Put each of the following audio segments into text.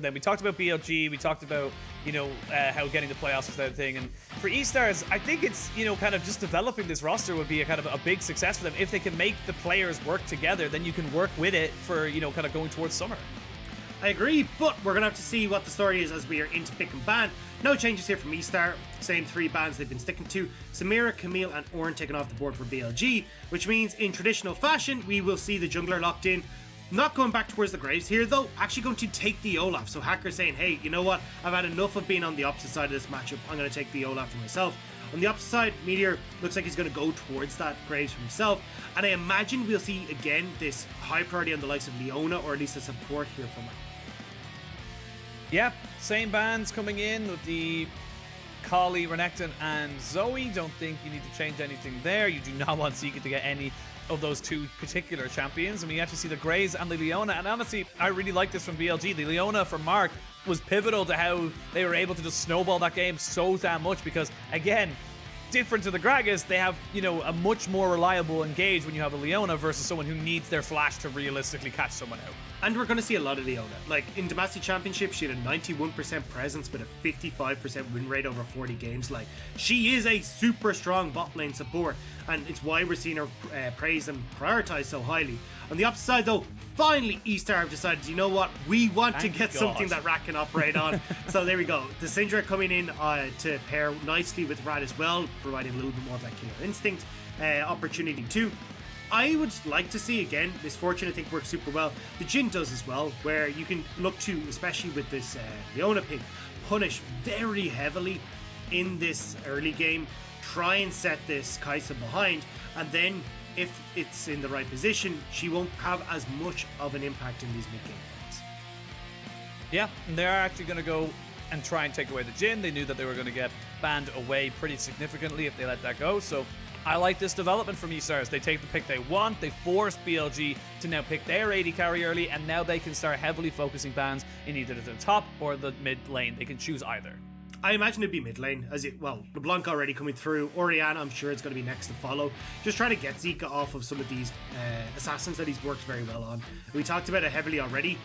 Then we talked about BLG, we talked about, how getting the playoffs was that thing. And for eStars, I think it's, kind of just developing this roster would be a kind of a big success for them. If they can make the players work together, then you can work with it for, kind of going towards summer. I agree, but we're going to have to see what the story is as we are into pick and ban. No changes here from eStar. Same 3 bans they've been sticking to. Samira, Camille and Ornn taken off the board for BLG, which means in traditional fashion, we will see the jungler locked in. Not going back towards the Graves here though, actually going to take the Olaf. So Hacker saying, hey, you know what? I've had enough of being on the opposite side of this matchup. I'm going to take the Olaf for myself. On the opposite side, Meteor looks like he's going to go towards that Graves for himself. And I imagine we'll see again this high priority on the likes of Leona, or at least a support here from her. Yeah, same bans coming in with the Kali, Renekton and Zoe. Don't think you need to change anything there. You do not want Zika to get any of those 2 particular champions. And we actually see the Graves and the Leona. And honestly, I really like this from BLG. The Leona for Mark was pivotal to how they were able to just snowball that game so damn much because, again, different to the Gragas, they have, a much more reliable engage when you have a Leona versus someone who needs their flash to realistically catch someone out. And we're going to see a lot of Leona. Like, in Demacy Championship, she had a 91% presence with a 55% win rate over 40 games. Like, she is a super strong bot lane support, and it's why we're seeing her praised and prioritized so highly. On the opposite side, though, finally eStar have decided, you know what, we want to get something that Rat can operate on. So there we go. The Syndra coming in to pair nicely with Rat as well, providing a little bit more of that killer instinct opportunity too. I would like to see, again, Miss Fortune I think works super well. The Jhin does as well, where you can look to, especially with this Leona pick, punish very heavily in this early game, try and set this Kai'Sa behind, and then if it's in the right position, she won't have as much of an impact in these mid-game fights. Yeah, and they're actually going to go and try and take away the Jhin. They knew that they were going to get banned away pretty significantly if they let that go, so I like this development from eStars. They take the pick they want, they force BLG to now pick their AD carry early, and now they can start heavily focusing bans in either the top or the mid lane. They can choose either. I imagine it'd be mid lane, LeBlanc already coming through. Orianna, I'm sure it's going to be next to follow. Just trying to get Zika off of some of these assassins that he's worked very well on. We talked about it heavily already.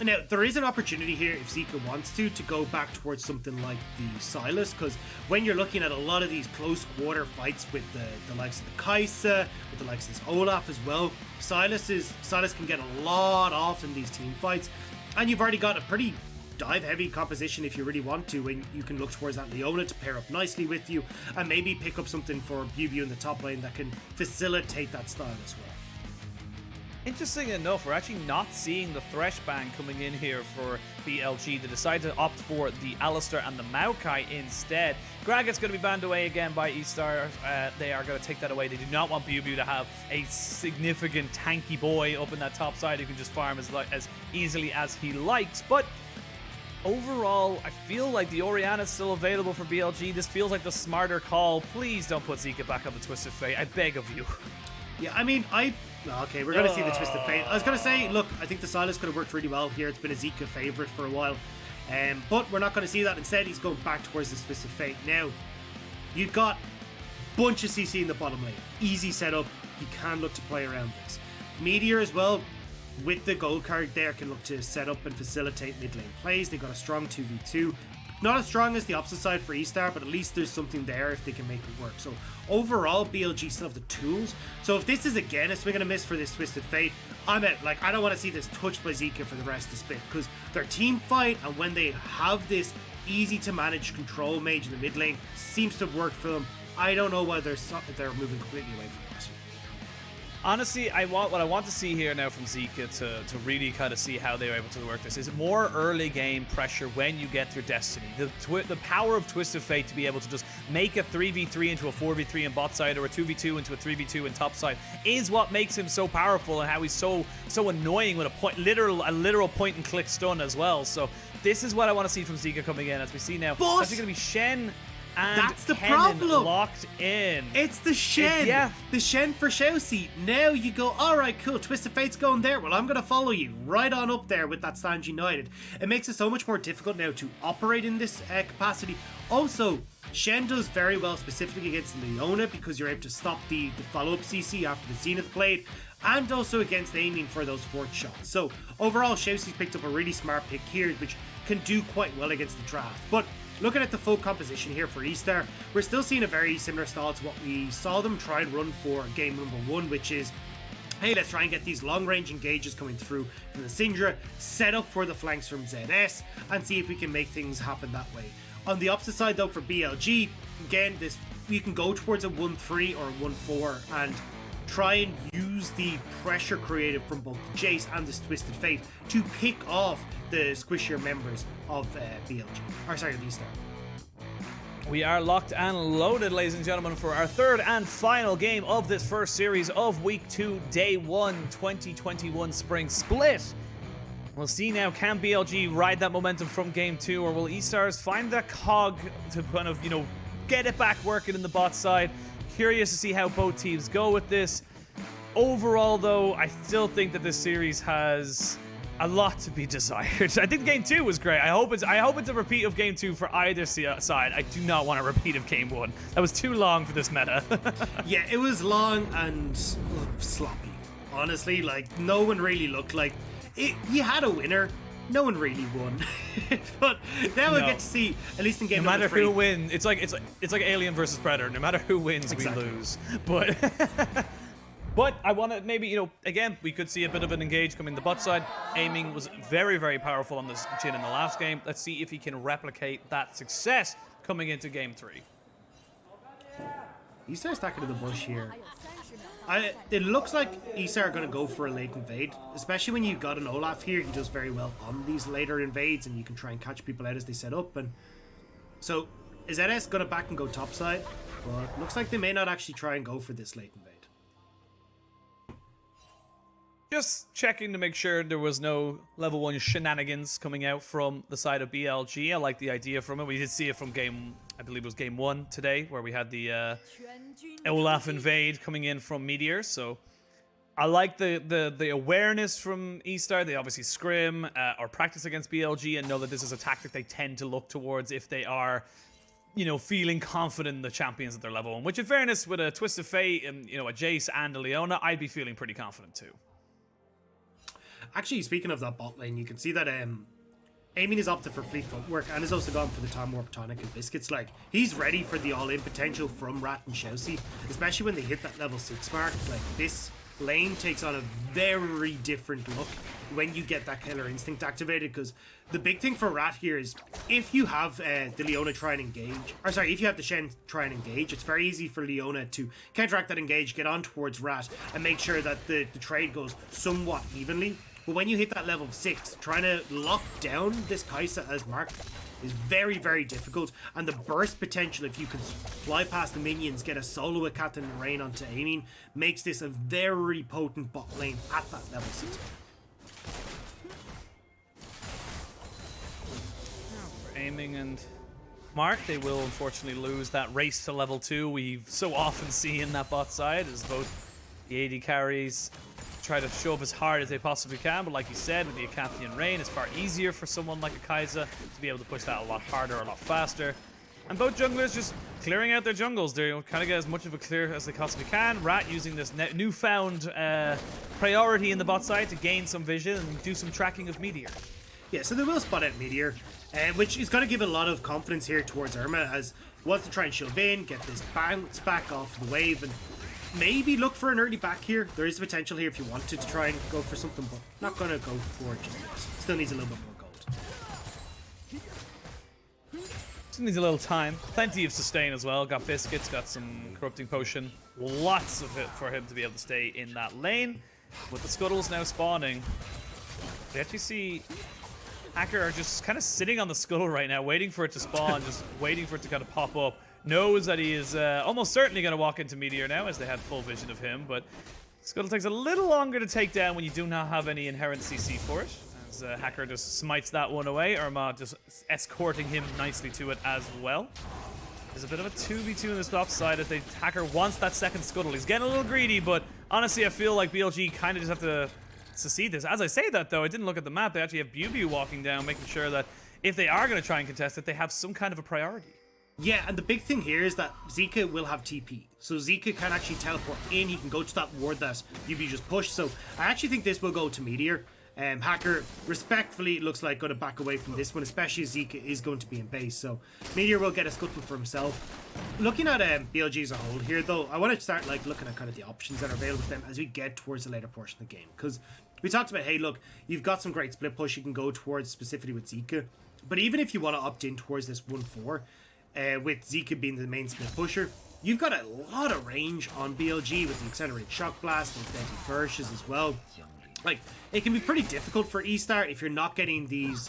Now, there is an opportunity here, if Zika wants to go back towards something like the Sylas, because when you're looking at a lot of these close quarter fights with the likes of the Kai'Sa, with the likes of this Olaf as well, Sylas can get a lot off in these team fights, and you've already got a pretty dive-heavy composition if you really want to, and you can look towards that Leona to pair up nicely with you, and maybe pick up something for BB in the top lane that can facilitate that style as well. Interesting enough, we're actually not seeing the Thresh ban coming in here for BLG. They decided to opt for the Alistar and the Maokai instead. Gragat's going to be banned away again by eStar. They are going to take that away. They do not want BuBu to have a significant tanky boy up in that top side who can just farm as easily as he likes. But overall, I feel like the Orianna is still available for BLG. This feels like the smarter call. Please don't put Zika back on the Twisted Fate. I beg of you. Yeah, I mean, okay, we're going to see the Twisted Fate. I was going to say, look, I think the Sylas could have worked really well here. It's been a Zika favourite for a while. But we're not going to see that. Instead, he's going back towards the Twisted Fate. Now, you've got a bunch of CC in the bottom lane. Easy setup. You can look to play around this. Meteor as well, with the gold card there, can look to set up and facilitate mid lane plays. They've got a strong 2v2. Not as strong as the opposite side for eStar, but at least there's something there if they can make it work. So overall, BLG still have the tools. So if this is again a swing and a miss for this Twisted Fate, I'm out. Like, I don't want to see this touched by Zika for the rest of the split, because their team fight, and when they have this easy to manage control mage in the mid lane, seems to have worked for them. I don't know why they're moving completely away from this. Honestly, what I want to see here now from Zika to really kind of see how they were able to work this is more early game pressure when you get through Destiny. The power of Twisted Fate to be able to just make a 3v3 into a 4v3 in bot side, or a 2v2 into a 3v2 in top side, is what makes him so powerful, and how he's so annoying with a literal point and click stun as well. So this is what I want to see from Zika coming in. As we see now, it's actually going to be Shen and that's the Kennen problem. Locked in. It's the Shen. Yeah. The Shen for Shousi. Now you go, alright, cool, Twisted Fate's going there. Well, I'm going to follow you right on up there with that Stand United. It makes it so much more difficult now to operate in this capacity. Also, Shen does very well specifically against Leona, because you're able to stop the follow-up CC after the Zenith Blade. and also against aiming for those fourth shots. So overall, Shousy's picked up a really smart pick here, which can do quite well against the draft. But looking at the full composition here for eStar, we're still seeing a very similar style to what we saw them try and run for game number 1, which is, hey, let's try and get these long-range engages coming through from the Syndra, set up for the flanks from ZS, and see if we can make things happen that way. On the opposite side, though, for BLG, again, you can go towards a 1-3 or 1-4 and try and use the pressure created from both the Jace and this Twisted Fate to pick off the squishier members of BLG, or sorry, eStar. We are locked and loaded, ladies and gentlemen, for our third and final game of this first series of Week 2, Day 1, 2021 Spring Split. We'll see now, can BLG ride that momentum from Game 2, or will eStars find that cog to kind of, get it back working in the bot side? Curious to see how both teams go with this. Overall, though, I still think that this series has a lot to be desired. I think Game 2 was great. I hope it's a repeat of Game 2 for either side. I do not want a repeat of Game 1. That was too long for this meta. Yeah, it was long and sloppy. Honestly, like, no one really looked like it. You had a winner. No one really won. But now we'll get to see, at least in game no matter 3. who wins, it's like Alien versus Predator. No matter who wins, exactly. We lose. But but I want to maybe, again, we could see a bit of an engage coming the bot side. Aiming was very, very powerful on this Jhin in the last game. Let's see if he can replicate that success coming into Game 3. eStar stacking to the bush here. It looks like eStar are going to go for a late invade, especially when you've got an Olaf here. He does very well on these later invades, and you can try and catch people out as they set up. And so, is ZS going to back and go topside? But looks like they may not actually try and go for this late invade. Just checking to make sure there was no level 1 shenanigans coming out from the side of BLG. I like the idea from it. We did see it from I believe it was game 1 today, where we had the Olaf invade coming in from Meteor. So I like the awareness from eStar. They obviously scrim or practice against BLG and know that this is a tactic they tend to look towards if they are, feeling confident in the champions at their level 1. Which, in fairness, with a Twisted Fate and, a Jace and a Leona, I'd be feeling pretty confident too. Actually, speaking of that bot lane, you can see that Aiming is opted for Fleet Footwork and has also gone for the Time Warp Tonic and Biscuits. Like, he's ready for the all-in potential from Rat and Shousy, especially when they hit that level 6 mark. Like, this lane takes on a very different look when you get that Killer Instinct activated, because the big thing for Rat here is if you have the Leona try and engage, or sorry, if you have the Shen try and engage, it's very easy for Leona to counteract that engage, get on towards Rat, and make sure that the trade goes somewhat evenly. But when you hit that level 6, trying to lock down this Kai'Sa as Mark is very, very difficult. And the burst potential, if you can fly past the minions, get a solo with Captain Rain onto aiming, makes this a very potent bot lane at that level 6. For Aiming and Mark, they will unfortunately lose that race to level 2 we've so often seen in that bot side, as both the AD carries try to show up as hard as they possibly can, but like you said, with the Acanthian Rain, it's far easier for someone like a Kai'Sa to be able to push that a lot harder, a lot faster. And both junglers just clearing out their jungles. They kind of get as much of a clear as they possibly can. Rat using this newfound priority in the bot side to gain some vision and do some tracking of Meteor. Yeah, so they will spot out Meteor, which is going to give a lot of confidence here towards Irma, as he wants to try and shove in, get this bounce back off the wave, and maybe look for an early back here. There is potential here if you wanted to try and go for something, but not going to go for it just yet. Still needs a little bit more gold. Still needs a little time. Plenty of sustain as well. Got Biscuits, got some Corrupting Potion. Lots of it for him to be able to stay in that lane. With the Scuttles now spawning, we actually see Hacker are just kind of sitting on the Scuttle right now, waiting for it to spawn, just waiting for it to kind of pop up. Knows that he is almost certainly going to walk into Meteor now, as they had full vision of him, but Scuttle takes a little longer to take down when you do not have any inherent CC for it, as Hacker just smites that one away. Irma just escorting him nicely to it as well. There's a bit of a 2v2 in this top side as Hacker wants that second Scuttle. He's getting a little greedy, but honestly I feel like BLG kind of just have to succeed this. As I say that though, I didn't look at the map. They actually have BuBu walking down, making sure that if they are going to try and contest it, they have some kind of a priority. Yeah, and the big thing here is that Zika will have TP. So Zika can actually teleport in. He can go to that ward that UB just pushed. So I actually think this will go to Meteor. Hacker, respectfully, looks like going to back away from this one, especially as Zika is going to be in base. So Meteor will get a scuttle for himself. Looking at BLG as a whole here, though, I want to start looking at kind of the options that are available to them as we get towards the later portion of the game. Because we talked about, hey, look, you've got some great split push you can go towards, specifically with Zika. But even if you want to opt in towards this 1-4, with Zika being the main split pusher, you've got a lot of range on BLG with the accelerated shock blast and deadly flourishes as well. Like, it can be pretty difficult for eStar if you're not getting these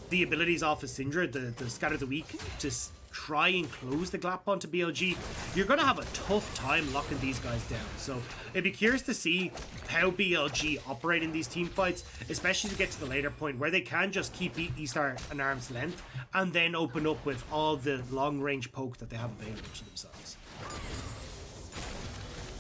the abilities off of Syndra, the Scatter the Weak, to try and close the gap onto BLG. You're going to have a tough time locking these guys down. So it'd be curious to see how BLG operate in these team fights, especially to get to the later point where they can just keep eStar an arm's length and then open up with all the long range poke that they have available to themselves.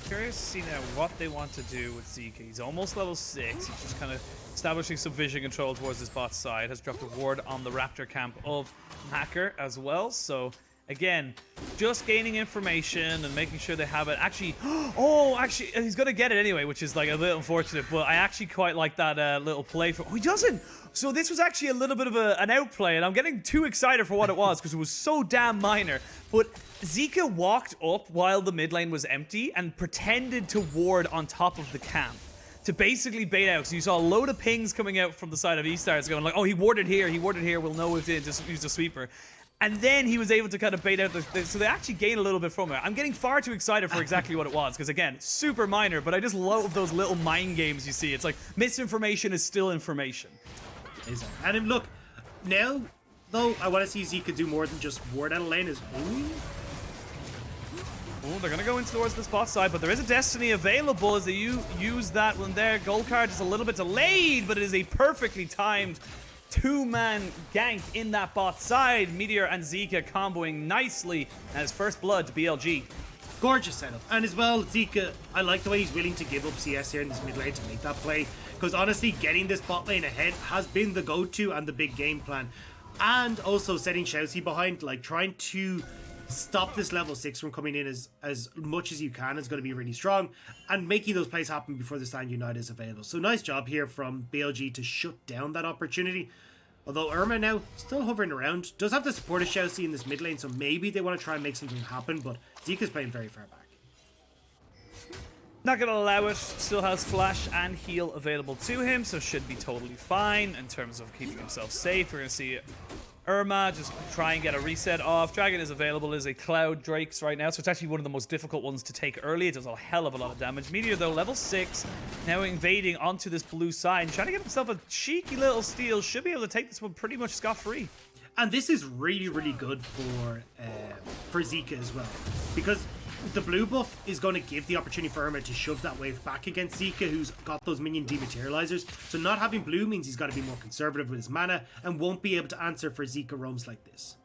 Curious to see now what they want to do with Zika. He's almost level 6. He's just kind of establishing some vision control towards his bot side. Has dropped a ward on the Raptor camp of Hacker as well. So again, just gaining information and making sure they have it. Actually, actually, he's going to get it anyway, which is like a little unfortunate. But I actually quite like that little play for. Oh, he doesn't. So this was actually a little bit of an outplay, and I'm getting too excited for what it was because it was so damn minor. But Zika walked up while the mid lane was empty and pretended to ward on top of the camp to basically bait out. So you saw a load of pings coming out from the side of eStars going like, oh, he warded here, we'll know if they just used a sweeper. And then he was able to kind of bait out so they actually gained a little bit from it. I'm getting far too excited for exactly what it was because, again, super minor, but I just love those little mind games you see. It's like misinformation is still information. And look, now, though, I want to see Zika do more than just ward out a lane. Oh, they're going to go in towards the spot side, but there is a Destiny available as they use that one there. Gold card is a little bit delayed, but it is a perfectly timed two-man gank in that bot side. Meteor and Zika comboing nicely as first blood to BLG. Gorgeous setup. And as well, Zika, I like the way he's willing to give up CS here in this mid lane to make that play. Because honestly, getting this bot lane ahead has been the go-to and the big game plan. And also setting Shousey behind, like trying to stop this level 6 from coming in as much as you can is going to be really strong, and making those plays happen before the Stand Unite is available. So nice job here from BLG to shut down that opportunity. Although Irma now still hovering around, does have to support a Shousey in this mid lane, so maybe they want to try and make something happen, but Zika's playing very far back. Not going to allow it. Still has flash and heal available to him, so should be totally fine in terms of keeping himself safe. We're going to see Irma just try and get a reset off. Dragon is available as a Cloud Drakes right now, so it's actually one of the most difficult ones to take early. It does a hell of a lot of damage. Meteor, though, level 6, now invading onto this blue side and trying to get himself a cheeky little steal. Should be able to take this one pretty much scot-free. And this is really, really good for Zika as well, because the blue buff is going to give the opportunity for Irma to shove that wave back against Zika, who's got those minion dematerializers. So not having blue means he's got to be more conservative with his mana and won't be able to answer for Zika roams like this.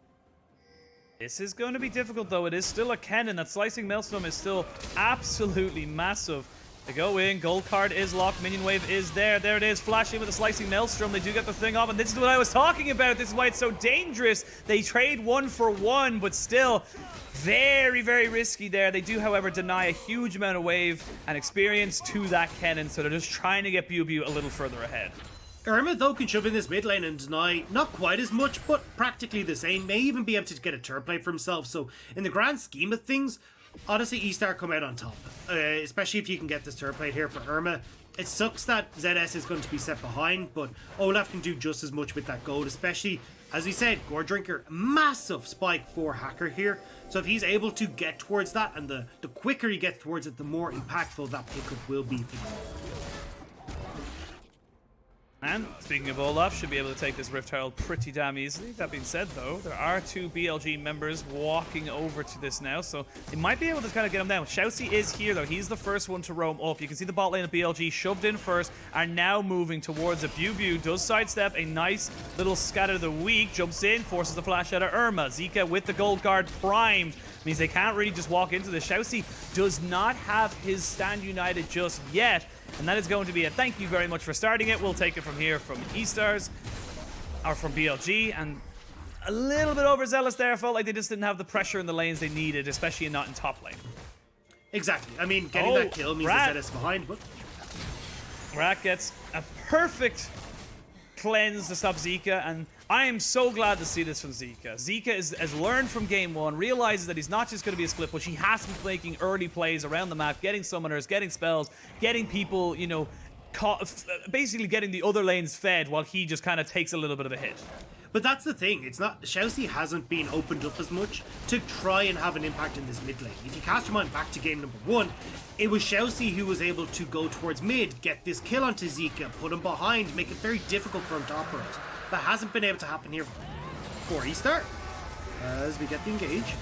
This is going to be difficult, though. It is still a cannon. That Slicing Maelstrom is still absolutely massive. They go in, gold card is locked, minion wave is there. There it is, flashing with a Slicing Maelstrom. They do get the thing off, and this is what I was talking about. This is why it's so dangerous. They trade 1 for 1, but still very, very risky there. They do, however, deny a huge amount of wave and experience to that cannon, so they're just trying to get BuBu a little further ahead. Irma, though, can shove in this mid lane and deny not quite as much, but practically the same. May even be able to get a turret play for himself. So in the grand scheme of things, honestly, eStar come out on top, especially if you can get this turret plate here for Irma. It sucks that ZS is going to be set behind, but Olaf can do just as much with that gold, especially, as we said, Gore Drinker, massive spike for Hacker here. So if he's able to get towards that, and the quicker he gets towards it, the more impactful that pickup will be for him. And speaking of Olaf, should be able to take this Rift Herald pretty damn easily. That being said, though, there are 2 BLG members walking over to this now, so they might be able to kind of get him down. Shousey is here, though. He's the first one to roam up. You can see the bot lane of BLG shoved in first, are now moving towards it. BuBu does sidestep a nice little Scatter the Weak, jumps in, forces the flash out of Irma. Zika with the gold guard primed. Means they can't really just walk into this. Shousey does not have his Stand United just yet, and that is going to be a thank you very much for starting it. We'll take it from here from eStars, or from BLG, and a little bit overzealous there. I felt like they just didn't have the pressure in the lanes they needed, especially not in top lane. Exactly. I mean, getting that kill means that ZS behind, but... Rat gets a perfect cleanse to stop Zika, and I am so glad to see this from Zika. Zika has learned from game one, realizes that he's not just going to be a split push, he has to be making early plays around the map, getting summoners, getting spells, getting people, you know, basically getting the other lanes fed while he just kind of takes a little bit of a hit. But that's the thing, it's not, Xiaoxi hasn't been opened up as much to try and have an impact in this mid lane. If you cast your mind back to game number 1, it was Xiaoxi who was able to go towards mid, get this kill onto Zika, put him behind, make it very difficult for him to operate. That hasn't been able to happen here for eStar, as we get the engage.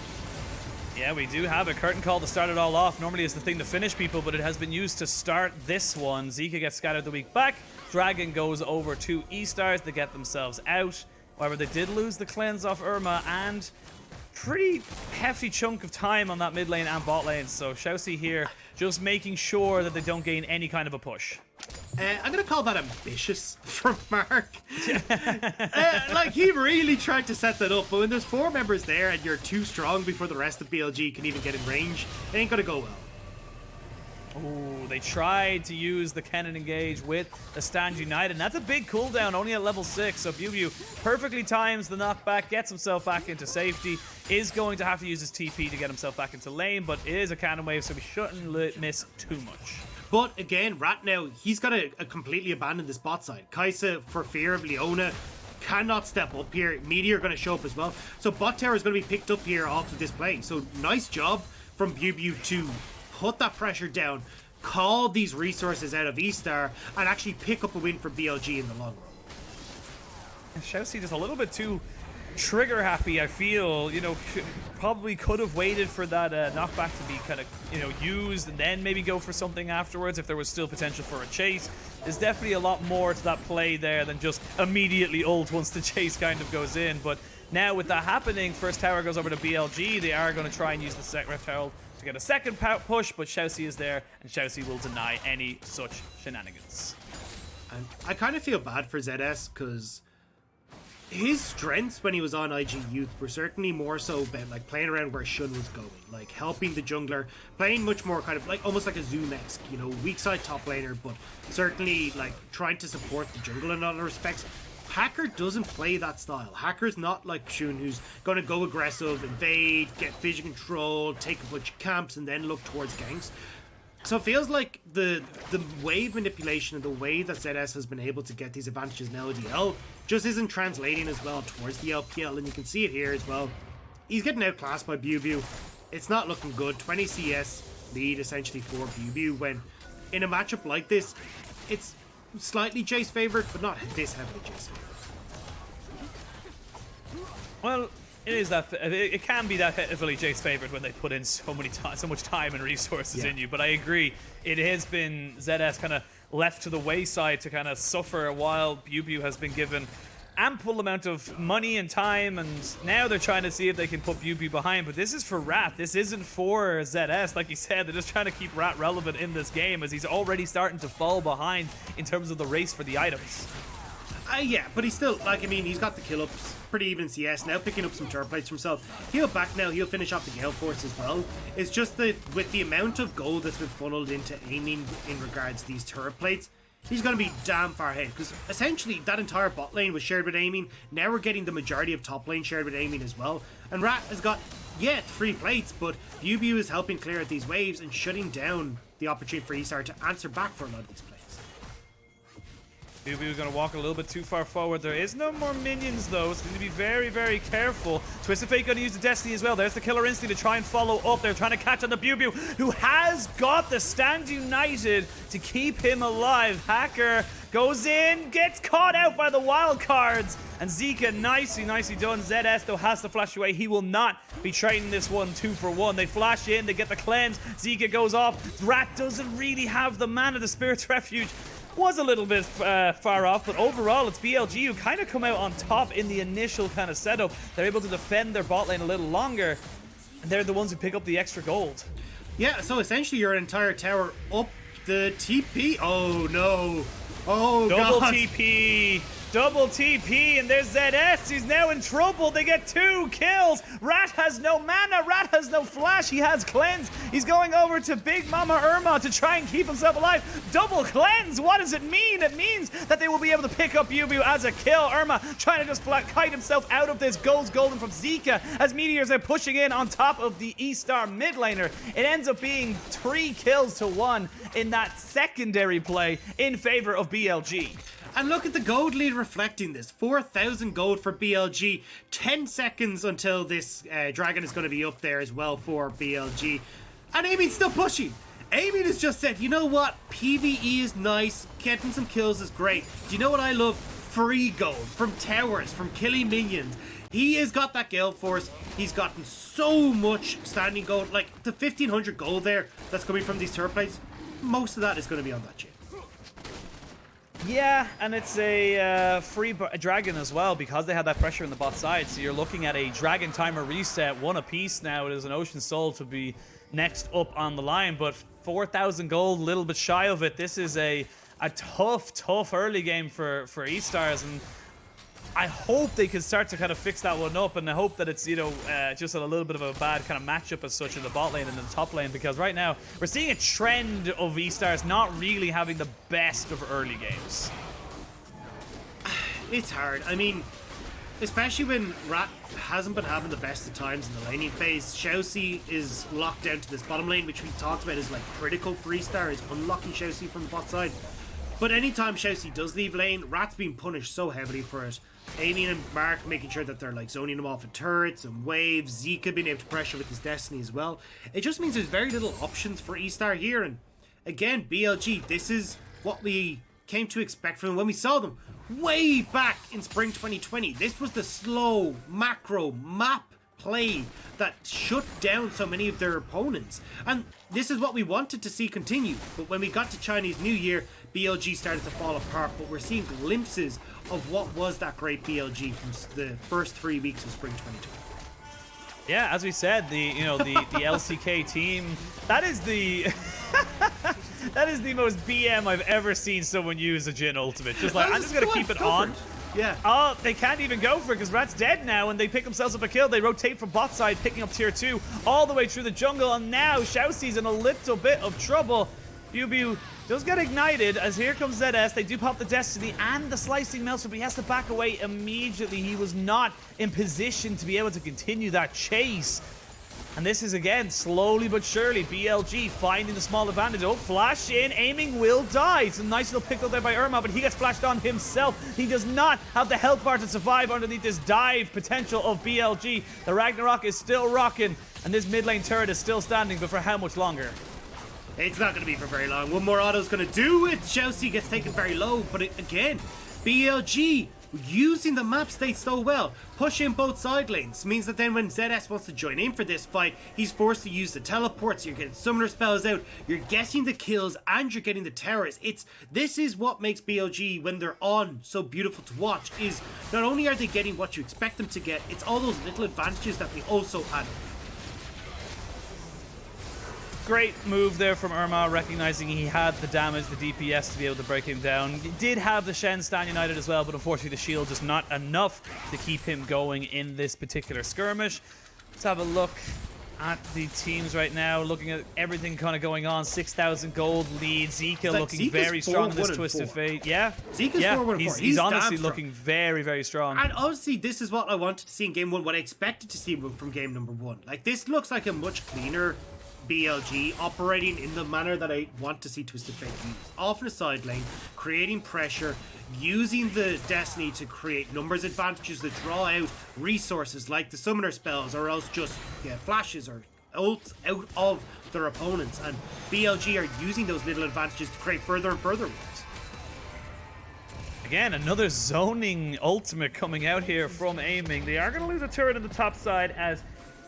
Yeah, we do have a curtain call to start it all off. Normally it's the thing to finish people, but it has been used to start this one. Zika gets scattered the week back. Dragon goes over to eStars to get themselves out. However, they did lose the cleanse off Irma and pretty hefty chunk of time on that mid lane and bot lane. So Xiaoxi here just making sure that they don't gain any kind of a push. I'm going to call that ambitious from Mark. Like, he really tried to set that up, but when there's 4 members there and you're too strong before the rest of BLG can even get in range, it ain't going to go well. Oh, they tried to use the Kennen engage with the Stand United, and that's a big cooldown, only at level 6, so BuBu perfectly times the knockback, gets himself back into safety, is going to have to use his TP to get himself back into lane, but it is a cannon wave, so we shouldn't miss too much. But again, Rat now, he's got to completely abandon this bot side. Kai'Sa, for fear of Leona, cannot step up here. Meteor going to show up as well. So bot tower is going to be picked up here off of this play. So nice job from BuBu to put that pressure down, call these resources out of eStar, and actually pick up a win for BLG in the long run. Xiaoxi just a little bit too trigger happy, I feel. You know, probably could have waited for that knockback to be kind of, you know, used and then maybe go for something afterwards if there was still potential for a chase. There's definitely a lot more to that play there than just immediately ult once the chase kind of goes in. But now with that happening, first tower goes over to BLG. They are going to try and use the ref tower to get a second push, but Xiaoxi is there, and Xiaoxi will deny any such shenanigans. And I kind of feel bad for ZS, because his strengths when he was on IG Youth were certainly more so about like playing around where Shun was going, like helping the jungler, playing much more kind of like almost like a Zoom-esque, you know, weak side top laner, but certainly like trying to support the jungle in other respects. Hacker doesn't play that style. Hacker's not like Shun, who's going to go aggressive, invade, get vision control, take a bunch of camps, and then look towards ganks. So it feels like the wave manipulation and the way that ZS has been able to get these advantages in LDL just isn't translating as well towards the LPL, and you can see it here as well. He's getting outclassed by BuBu. It's not looking good. 20 CS lead essentially for BuBu, when in a matchup like this, it's slightly Jace favored, but not this heavily Jace favored. Well, it is that it can be that heavily Jace favored when they put in so much time and resources in you. But I agree, it has been ZS kind of left to the wayside to kind of suffer while BuBu has been given ample amount of money and time, and now they're trying to see if they can put BuBu behind. But this is for Rat. This isn't for ZS. Like you said, they're just trying to keep Rat relevant in this game, as he's already starting to fall behind in terms of the race for the items. Yeah, but he's still, like, I mean, he's got the kill ups, pretty even CS now, picking up some turret plates for himself. He'll back now, he'll finish off the Gale Force as well. It's just that with the amount of gold that's been funneled into aiming in regards to these turret plates, he's going to be damn far ahead, because essentially that entire bot lane was shared with aiming. Now we're getting the majority of top lane shared with aiming as well. And Rat has got, yeah, 3 plates, but BuBu is helping clear out these waves and shutting down the opportunity for eStar to answer back for a lot of these plays. BuBu is going to walk a little bit too far forward. There is no more minions, though, so need to be very, very careful. Twisted Fate going to use the Destiny as well. There's the Killer Instinct to try and follow up. They're trying to catch on the BuBu, who has got the Stand United to keep him alive. Hacker goes in, gets caught out by the wild cards, and Zika, nicely done. ZS, though, has to flash away. He will not be trading this one 2-for-1. They flash in, they get the cleanse. Zika goes off. Rat doesn't really have the mana. The Spirit's Refuge was a little bit far off, but overall it's BLG who kind of come out on top in the initial kind of setup. They're able to defend their bot lane a little longer, and they're the ones who pick up the extra gold. Yeah, so essentially your entire tower up the TP. Oh no. Oh Double god. TP. Double TP, and there's ZS. He's now in trouble. They get 2 kills. Rat has no mana. Rat has no flash. He has cleanse. He's going over to Big Mama Irma to try and keep himself alive. Double cleanse. What does it mean? It means that they will be able to pick up Yubu as a kill. Irma trying to just kite himself out of this. Goes golden from Zika as Meteors are pushing in on top of the eStar mid laner. It ends up being 3 kills to 1 in that secondary play in favor of BLG. And look at the gold lead reflecting this. 4,000 gold for BLG. 10 seconds until this dragon is going to be up there as well for BLG. And Amy's still pushing. Amy has just said, you know what? PvE is nice. Getting some kills is great. Do you know what I love? Free gold from towers, from killing minions. He has got that Gale Force. He's gotten so much standing gold. Like the 1,500 gold there that's coming from these turret plates. Most of that is going to be on that chip. Yeah, and it's a free dragon as well because they had that pressure in the bot side. So you're looking at a dragon timer reset, 1 apiece now. It is an Ocean Soul to be next up on the line, but 4,000 gold, a little bit shy of it. This is a tough early game for eStars, and I hope they can start to kind of fix that one up, and I hope that it's, you know, just a little bit of a bad kind of matchup as such in the bot lane and in the top lane, because right now we're seeing a trend of eStars not really having the best of early games. It's hard. I mean, especially when Rat hasn't been having the best of times in the laning phase. Xiaoxi is locked down to this bottom lane, which we talked about is like critical for eStar, is unlocking Xiaoxi from the bot side. But anytime Xiaoxi does leave lane, Rat's being punished so heavily for it. Amy and Mark making sure that they're like zoning him off of turrets and waves. Zika being able to pressure with his destiny as well. It just means there's very little options for eStar here. And again, BLG, this is what we came to expect from them when we saw them way back in Spring 2020. This was the slow macro map play that shut down so many of their opponents. And this is what we wanted to see continue. But when we got to Chinese New Year, BLG started to fall apart. But we're seeing glimpses of what was that great BLG from the first 3 weeks of Spring 2020. Yeah, as we said, the LCK team, that is the that is the most BM I've ever seen someone use a Jhin ultimate. Just like, I'm just gonna keep it on. Yeah. Oh, they can't even go for it because Rat's dead now, and they pick themselves up a kill. They rotate from bot side, picking up tier 2 all the way through the jungle, and now Xiaoxi's in a little bit of trouble. Yubu does get ignited as here comes ZS. They do pop the Destiny and the Slicing Melter, but he has to back away immediately. He was not in position to be able to continue that chase. And this is, again, slowly but surely, BLG finding the small advantage. Oh, flash in, aiming will die. It's a nice little pick up there by Irma, but he gets flashed on himself. He does not have the health bar to survive underneath this dive potential of BLG. The Ragnarok is still rocking, and this mid lane turret is still standing, but for how much longer? It's not going to be for very long. One more auto's going to do it. Chelsea gets taken very low, but again, BLG using the map state so well, pushing both side lanes, means that then when ZS wants to join in for this fight, he's forced to use the teleports. You're getting summoner spells out, you're getting the kills, and you're getting the towers. This is what makes BLG, when they're on, so beautiful to watch, is not only are they getting what you expect them to get, it's all those little advantages that they also add. Great move there from Irma, recognizing he had the damage, the DPS to be able to break him down. He did have the Shen Stan United as well, but unfortunately the shield is not enough to keep him going in this particular skirmish. Let's have a look at the teams right now, looking at everything kind of going on. 6,000 gold lead. Zika like looking Zika's very strong in this Twisted Fate. Yeah, Zika's 4-1-4. He's honestly looking very, very strong. And honestly, this is what I wanted to see in game 1, what I expected to see from game number 1. Like, this looks like a much cleaner BLG operating in the manner that I want to see Twisted Fate use. Off in the side lane, creating pressure, using the Destiny to create numbers advantages that draw out resources like the summoner spells, or else just flashes or ults out of their opponents. And BLG are using those little advantages to create further and further ones. Again, another zoning ultimate coming out here from aiming. They are going to lose a turret on the top side as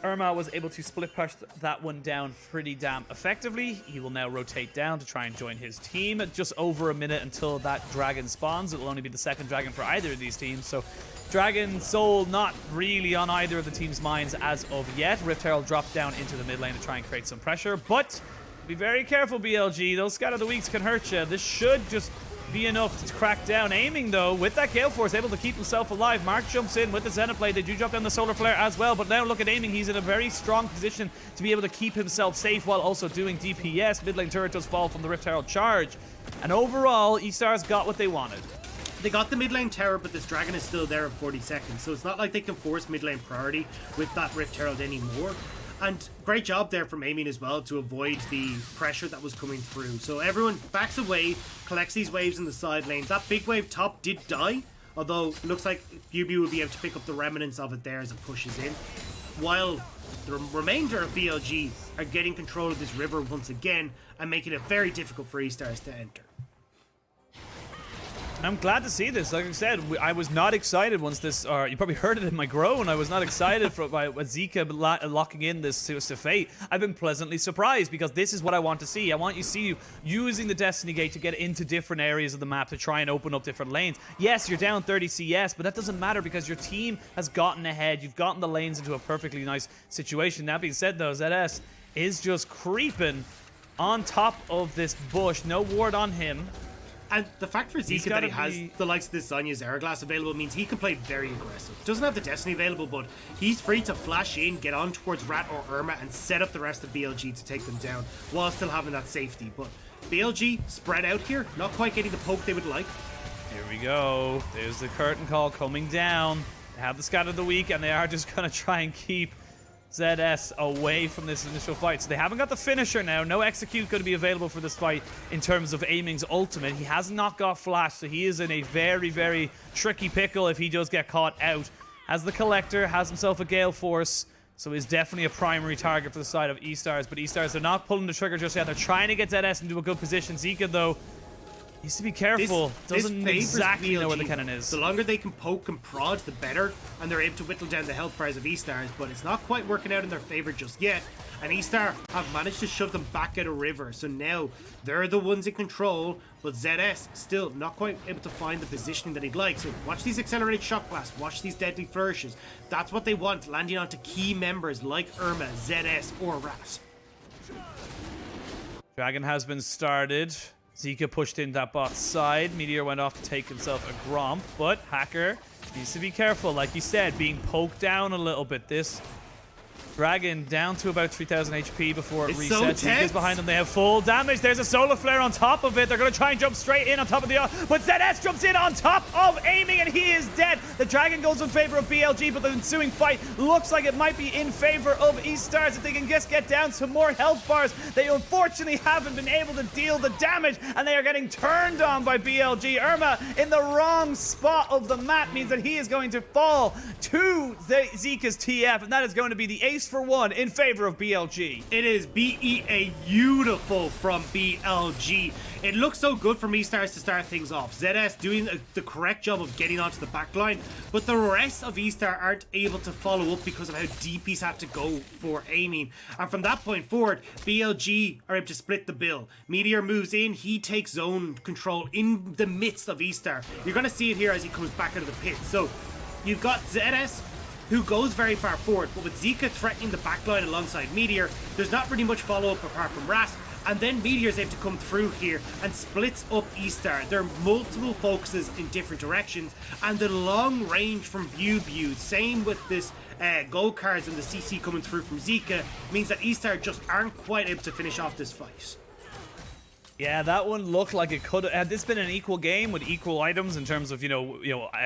Irma was able to split push that one down pretty damn effectively. He will now rotate down to try and join his team. Just over a minute until that dragon spawns. It will only be the second dragon for either of these teams. So Dragon Soul not really on either of the team's minds as of yet. Rift Herald dropped down into the mid lane to try and create some pressure. But be very careful, BLG. Those Scout of the Weeks can hurt you. This should just be enough to crack down. Aiming, though, with that Gale Force, able to keep himself alive. Mark jumps in with the Xenoblade. They do drop down the Solar Flare as well, but now look at Aiming. He's in a very strong position to be able to keep himself safe while also doing DPS. Mid lane turret does fall from the Rift Herald charge. And overall, eStar's got what they wanted. They got the mid lane tower, but this dragon is still there in 40 seconds, so it's not like they can force mid lane priority with that Rift Herald anymore. And great job there from Aiming as well to avoid the pressure that was coming through. So everyone backs away, collects these waves in the side lanes. That big wave top did die, although it looks like BB will be able to pick up the remnants of it there as it pushes in. While the remainder of BLG are getting control of this river once again and making it very difficult for eStars to enter. I'm glad to see this. Like I said, I was not excited once this, or you probably heard it in my groan. I was not excited by Zika locking in this to fate. I've been pleasantly surprised because this is what I want to see. I want you to see you using the Destiny Gate to get into different areas of the map to try and open up different lanes. Yes, you're down 30 CS, but that doesn't matter because your team has gotten ahead. You've gotten the lanes into a perfectly nice situation. That being said, though, ZS is just creeping on top of this bush. No ward on him. And the fact for Zika that he has the likes of this Zonya's Hourglass available means he can play very aggressive. Doesn't have the Destiny available, but he's free to flash in, get on towards Rat or Irma, and set up the rest of BLG to take them down while still having that safety. But BLG spread out here, not quite getting the poke they would like. Here we go. There's the curtain call coming down. They have the scat of the week, and they are just going to try and keep ZS away from this initial fight. So they haven't got the finisher now. No execute going to be available for this fight in terms of Aiming's ultimate. He has not got flash, so he is in a very, very tricky pickle if he does get caught out. Has the Collector, has himself a Gale Force, so he's definitely a primary target for the side of eStars. But eStars, they're not pulling the trigger just yet. They're trying to get ZS into a good position. Zika, though, needs to be careful. Doesn't exactly know where the cannon is. The longer they can poke and prod, the better, and they're able to whittle down the health bars of eStars, but it's not quite working out in their favor just yet. And eStar have managed to shove them back at a river, so now they're the ones in control, but ZS still not quite able to find the positioning that he'd like. So watch these accelerated shock blasts, watch these deadly flourishes. That's what they want, landing onto key members like Irma, ZS, or Rat. Dragon has been started. Zika pushed in that bot side. Meteor went off to take himself a Gromp, but Hacker needs to be careful. Like you said, being poked down a little bit. This Dragon down to about 3000 HP before it resets. Zika's behind them. They have full damage. There's a Solar Flare on top of it. They're going to try and jump straight in on top of the... But ZS jumps in on top of Aiming, and he is dead. The Dragon goes in favor of BLG, but the ensuing fight looks like it might be in favor of eStars. If they can just get down some more health bars, they unfortunately haven't been able to deal the damage, and they are getting turned on by BLG. Irma in the wrong spot of the map means that he is going to fall to Zika's TF, and that is going to be the ace for one in favor of BLG. It is BEA beautiful from BLG. It looks so good from eStars to start things off. ZS doing the correct job of getting onto the back line, but the rest of eStar aren't able to follow up because of how deep he's had to go for Aiming. And from that point forward, BLG are able to split the bill. Meteor moves in, he takes zone control in the midst of eStar. You're going to see it here as he comes back out of the pit. So you've got ZS, who goes very far forward, but with Zika threatening the backline alongside Meteor, there's not really much follow-up apart from Rat, and then Meteor's able to come through here and splits up eStar. There are multiple focuses in different directions, and the long range from Bew, same with this gold cards and the CC coming through from Zika, means that eStar just aren't quite able to finish off this fight. Yeah, that one looked like it could have. Had this been an equal game with equal items in terms of,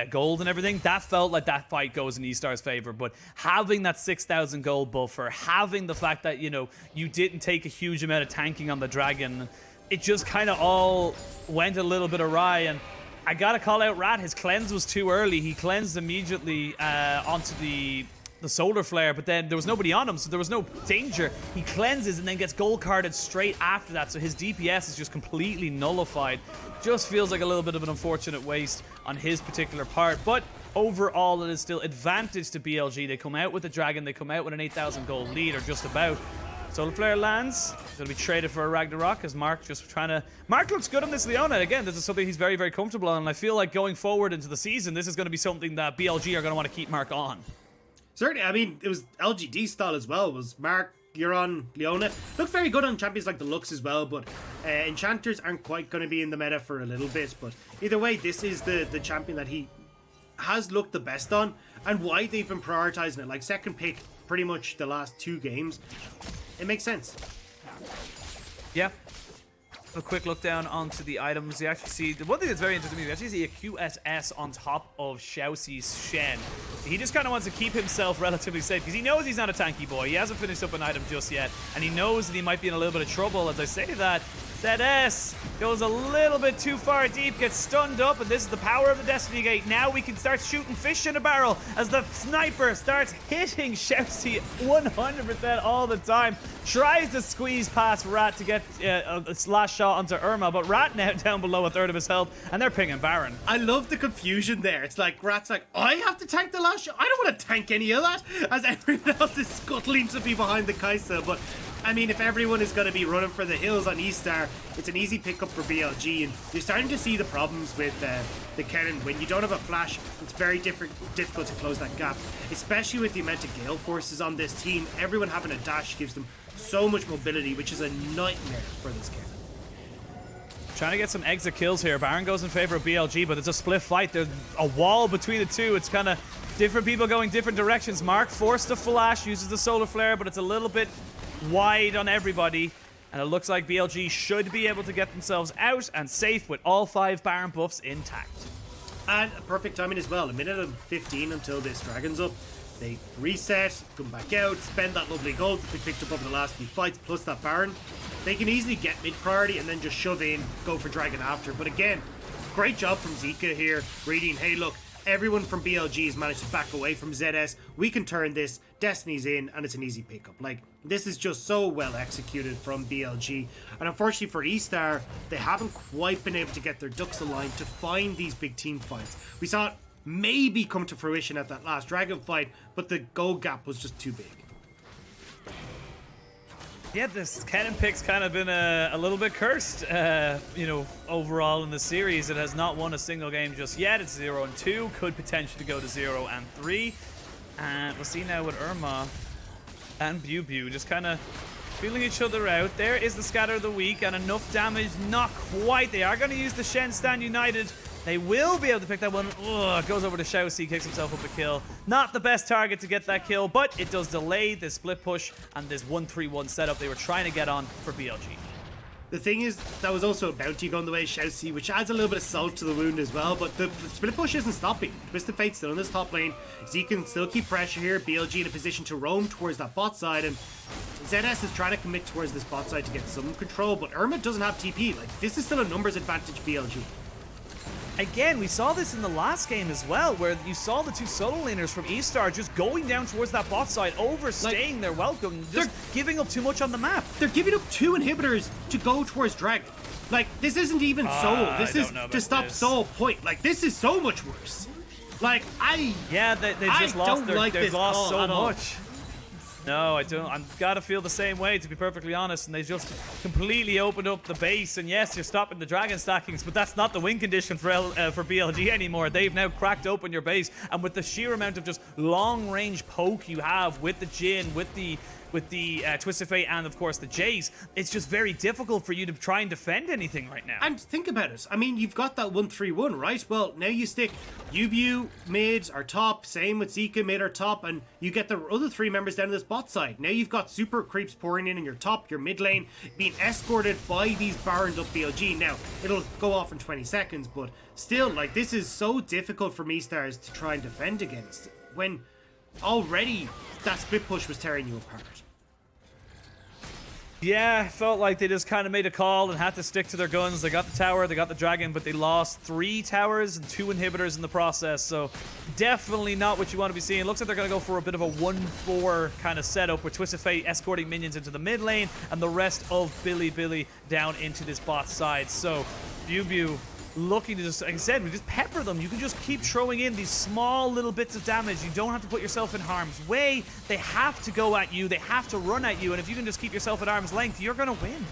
gold and everything, that felt like that fight goes in eStar's favor. But having that 6,000 gold buffer, having the fact that, you didn't take a huge amount of tanking on the Dragon, it just kind of all went a little bit awry. And I got to call out Rat. His cleanse was too early. He cleansed immediately onto the Solar Flare, but then there was nobody on him, so there was no danger. He cleanses and then gets gold carded straight after that, so his DPS is just completely nullified. Just feels like a little bit of an unfortunate waste on his particular part, but overall it is still advantage to BLG. They come out with the Dragon, they come out with an 8,000 gold lead, or just about. Solar Flare lands. It's going to be traded for a Ragnarok as Mark just trying to... Mark looks good on this Leona. Again, this is something he's very, very comfortable on, and I feel like going forward into the season, this is going to be something that BLG are going to want to keep Mark on. Certainly, I mean, it was LGD style as well. Was Mark you're on Leona. Look very good on champions like the Lux as well, but enchanters aren't quite going to be in the meta for a little bit. But either way, this is the champion that he has looked the best on, and why they've been prioritizing it. Like second pick pretty much the last 2 games. It makes sense. Yeah. A quick look down onto the items. You actually see, the one thing that's very interesting to me, you actually see a QSS on top of Xiaoxi's Shen. He just kind of wants to keep himself relatively safe because he knows he's not a tanky boy. He hasn't finished up an item just yet, and he knows that he might be in a little bit of trouble. As I say that, ZS goes a little bit too far deep, gets stunned up, and this is the power of the Destiny Gate. Now we can start shooting fish in a barrel as the sniper starts hitting Xiaoxi 100% all the time. Tries to squeeze past Rat to get a last shot onto Irma, but Rat now down below a third of his health, and they're pinging Baron. I love the confusion there. It's like Rat's like, I have to tank the last shot. I don't want to tank any of that, as everyone else is scuttling to be behind the Kai'Sa. But I mean, if everyone is going to be running for the hills on eStar, it's an easy pickup for BLG, and you're starting to see the problems with the Kennen. When you don't have a flash, it's very difficult to close that gap, especially with the amount of Gale forces on this team. Everyone having a dash gives them so much mobility, which is a nightmare for this Kennen. Trying to get some exit kills here. Baron goes in favor of BLG, but it's a split fight. There's a wall between the two. It's kind of different people going different directions. Mark forced to flash, uses the solar flare, but it's a little bit wide on everybody, and it looks like BLG should be able to get themselves out and safe with all 5 Baron buffs intact. And a perfect timing as well. 1:15 until this Dragon's up. They reset, come back out, spend that lovely gold that they picked up over the last few fights, plus that Baron. They can easily get mid priority and then just shove in, go for Dragon after. But again, great job from Zika here, reading, hey look, everyone from BLG has managed to back away from ZS. We can turn this, Destiny's in, and it's an easy pickup. Like, this is just so well executed from BLG. And unfortunately for eStar, they haven't quite been able to get their ducks aligned to find these big team fights. We saw it maybe come to fruition at that last Dragon fight, but the gold gap was just too big. Yeah, this Kennen pick's kind of been a little bit cursed, you know, overall in the series. It has not won a single game just yet. It's 0-2, could potentially go to 0-3. And we'll see now with Irma and Bew just kind of feeling each other out. There is the scatter of the week, and enough damage, not quite. They are going to use the Shen Stand United. They will be able to pick that one. Ugh, goes over to Xiaoxi, kicks himself up a kill. Not the best target to get that kill, but it does delay this split push and this 1-3-1 setup they were trying to get on for BLG. The thing is, that was also a bounty going the way of Xiaoxi, which adds a little bit of salt to the wound as well, but the split push isn't stopping. Twisted Fate's still in this top lane. Zeke can still keep pressure here. BLG in a position to roam towards that bot side, and ZS is trying to commit towards this bot side to get some control, but Irma doesn't have TP. Like, this is still a numbers advantage BLG. Again, we saw this in the last game as well, where you saw the 2 solo laners from eStar just going down towards that bot side, overstaying their welcome, just giving up too much on the map. They're giving up 2 inhibitors to go towards Dragon. Like, this isn't even Soul. This is to stop Soul point. Like, this is so much worse. Like, yeah, they just lost they've lost so much. No, I don't. I've got to feel the same way, to be perfectly honest. And they just completely opened up the base. And yes, you're stopping the dragon stackings, but that's not the win condition for BLG anymore. They've now cracked open your base. And with the sheer amount of just long-range poke you have with the Jhin, with the Twisted Fate, and of course the Jace, it's just very difficult for you to try and defend anything right now. And think about it. I mean, you've got that 1-3-1, right? Well, now you stick Yubu mid or top, same with Zika mid or top, and you get the other 3 members down to this bot side. Now you've got super creeps pouring in your top, your mid lane, being escorted by these Barons up BLG. Now, it'll go off in 20 seconds, but still, like, this is so difficult for eStars to try and defend against when already that split push was tearing you apart. Yeah, felt like they just kind of made a call and had to stick to their guns. They got the tower, they got the dragon, but they lost 3 towers and 2 inhibitors in the process. So definitely not what you want to be seeing. Looks like they're going to go for a bit of a 1-4 kind of setup with Twisted Fate escorting minions into the mid lane and the rest of Bilibili down into this bot side. So Bew looking to just, like I said, we just pepper them. You can just keep throwing in these small little bits of damage. You don't have to put yourself in harm's way. They have to go at you. They have to run at you. And if you can just keep yourself at arm's length, you're going to win.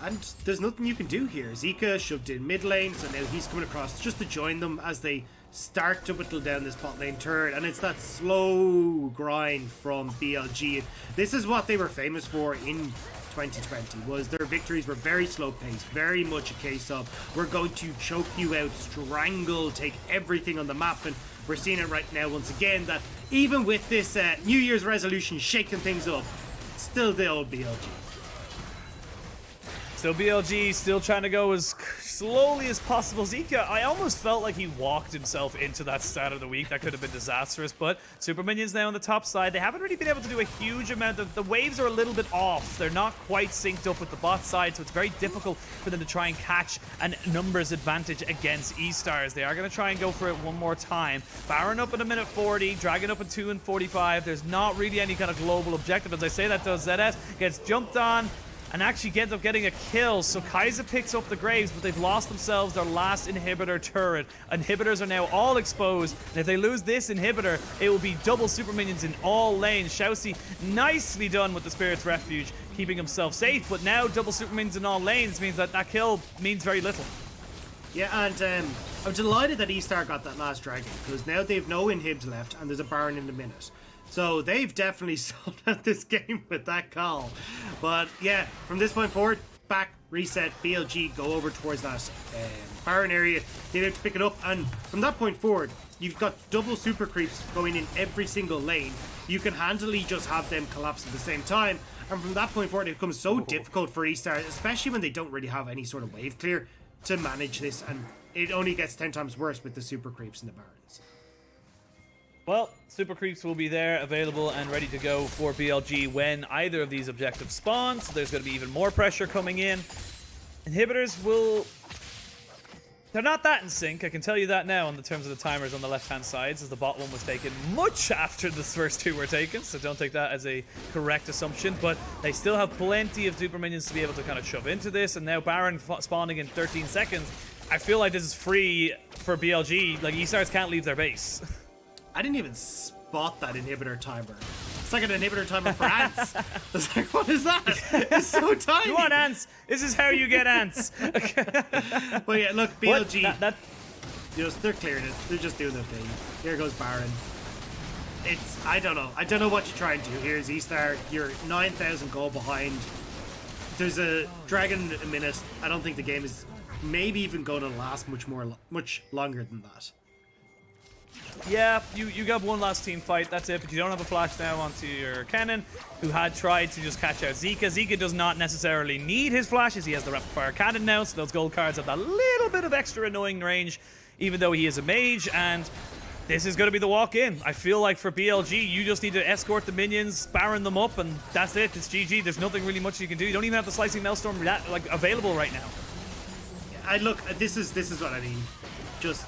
And there's nothing you can do here. Zika shoved in mid lane, so now he's coming across just to join them as they start to whittle down this bot lane turret, and it's that slow grind from BLG. This is what they were famous for in 2020, was their victories were very slow paced, very much a case of we're going to choke you out, strangle, take everything on the map, and we're seeing it right now once again that even with this New Year's resolution shaking things up, still the old BLG. So BLG still trying to go as slowly as possible. Zika, I almost felt like he walked himself into that start of the week. That could have been disastrous, but Super Minions now on the top side. They haven't really been able to do a huge amount of... The waves are a little bit off. They're not quite synced up with the bot side, so it's very difficult for them to try and catch a numbers advantage against eStars. They are going to try and go for it one more time. Baron up in a minute 40, Dragon up in 2 and 45. There's not really any kind of global objective. As I say that, though, ZS gets jumped on and actually ends up getting a kill. So Kai'Sa picks up the Graves, but they've lost themselves their last inhibitor turret. Inhibitors are now all exposed, and if they lose this inhibitor, it will be double super minions in all lanes. Shousey, nicely done with the Spirit's Refuge, keeping himself safe, but now double super minions in all lanes means that that kill means very little. Yeah, and I'm delighted that eStar got that last dragon, because now they've no inhibs left, and there's a Baron in the minute. So they've definitely sold out this game with that call. But yeah, from this point forward, back, reset, BLG, go over towards that Baron area. They have to pick it up, and from that point forward, you've got double super creeps going in every single lane. You can handily just have them collapse at the same time. And from that point forward, it becomes so difficult for eStar, especially when they don't really have any sort of wave clear, to manage this. And it only gets 10 times worse with the super creeps and the Barons. Well, Super Creeps will be there, available and ready to go for BLG when either of these objectives spawn, so there's going to be even more pressure coming in. Inhibitors will... They're not that in sync, I can tell you that now in the terms of the timers on the left-hand sides, as the bot one was taken much after the first two were taken, so don't take that as a correct assumption, but they still have plenty of super minions to be able to kind of shove into this, and now Baron spawning in 13 seconds. I feel like this is free for BLG, like eStars can't leave their base. I didn't even spot that inhibitor timer. It's like an inhibitor timer for ants. I was like, what is that? It's so tiny. You want ants? This is how you get ants. But yeah, look, BLG. That... They're clearing it. They're just doing their thing. Here goes Baron. It's, I don't know. I don't know what you're trying to do. Here's eStar. You're 9,000 gold behind. There's a dragon a minute. I don't think the game is maybe even going to last much longer than that. Yeah, you got one last team fight, that's it, but you don't have a flash now onto your cannon, who had tried to just catch out Zika. Zika does not necessarily need his flashes, he has the rapid fire cannon now, so those gold cards have that little bit of extra annoying range, even though he is a mage, and this is going to be the walk-in. I feel like for BLG, you just need to escort the minions, Baron them up, and that's it, it's GG. There's nothing really much you can do. You don't even have the Slicing Maelstrom like available right now. Look, this is what I mean. Just...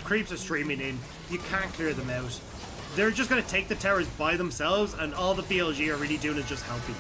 creeps are streaming in. You can't clear them out. They're just going to take the towers by themselves, and all the BLG are really doing is just helping.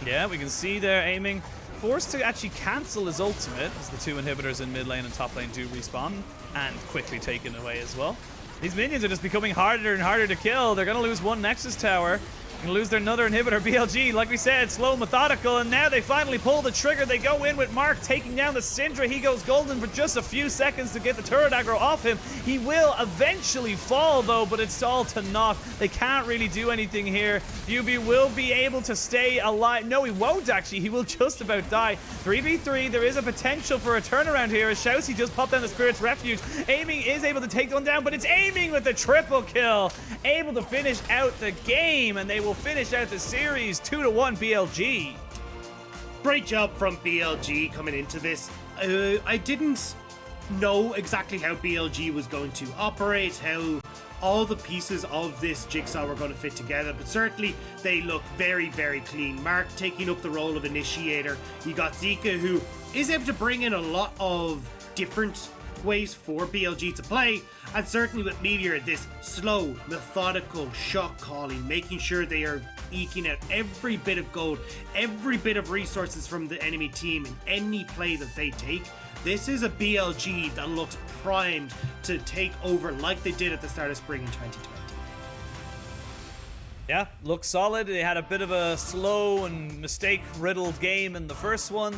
Yeah, we can see they're aiming. Forced to actually cancel his ultimate as the two inhibitors in mid lane and top lane do respawn, and quickly taken away as well. These minions are just becoming harder and harder to kill. They're going to lose one Nexus tower. Gonna lose their another inhibitor. BLG, like we said, slow, methodical, and now they finally pull the trigger. They go in with Mark taking down the Syndra. He goes golden for just a few seconds to get the turret aggro off him. He will eventually fall, though, but it's all to naught. They can't really do anything here. UB will be able to stay alive. No, he won't, actually. He will just about die. 3v3, there is a potential for a turnaround here as Shousey just popped down the Spirit's Refuge. Aiming is able to take one down, but it's Aiming with the triple kill. Able to finish out the game, and they will finish out the series 2-1 BLG. Great job from BLG coming into this. I didn't know exactly how BLG was going to operate, how all the pieces of this jigsaw were going to fit together, but certainly they look very, very clean. Mark taking up the role of initiator. You got Zika, who is able to bring in a lot of different ways for BLG to play, and certainly with Meteor, this slow, methodical shot calling, making sure they are eking out every bit of gold, every bit of resources from the enemy team in any play that they take. This is a BLG that looks primed to take over like they did at the start of spring in 2020. Yeah, looks solid. They had a bit of a slow and mistake-riddled game in the first one.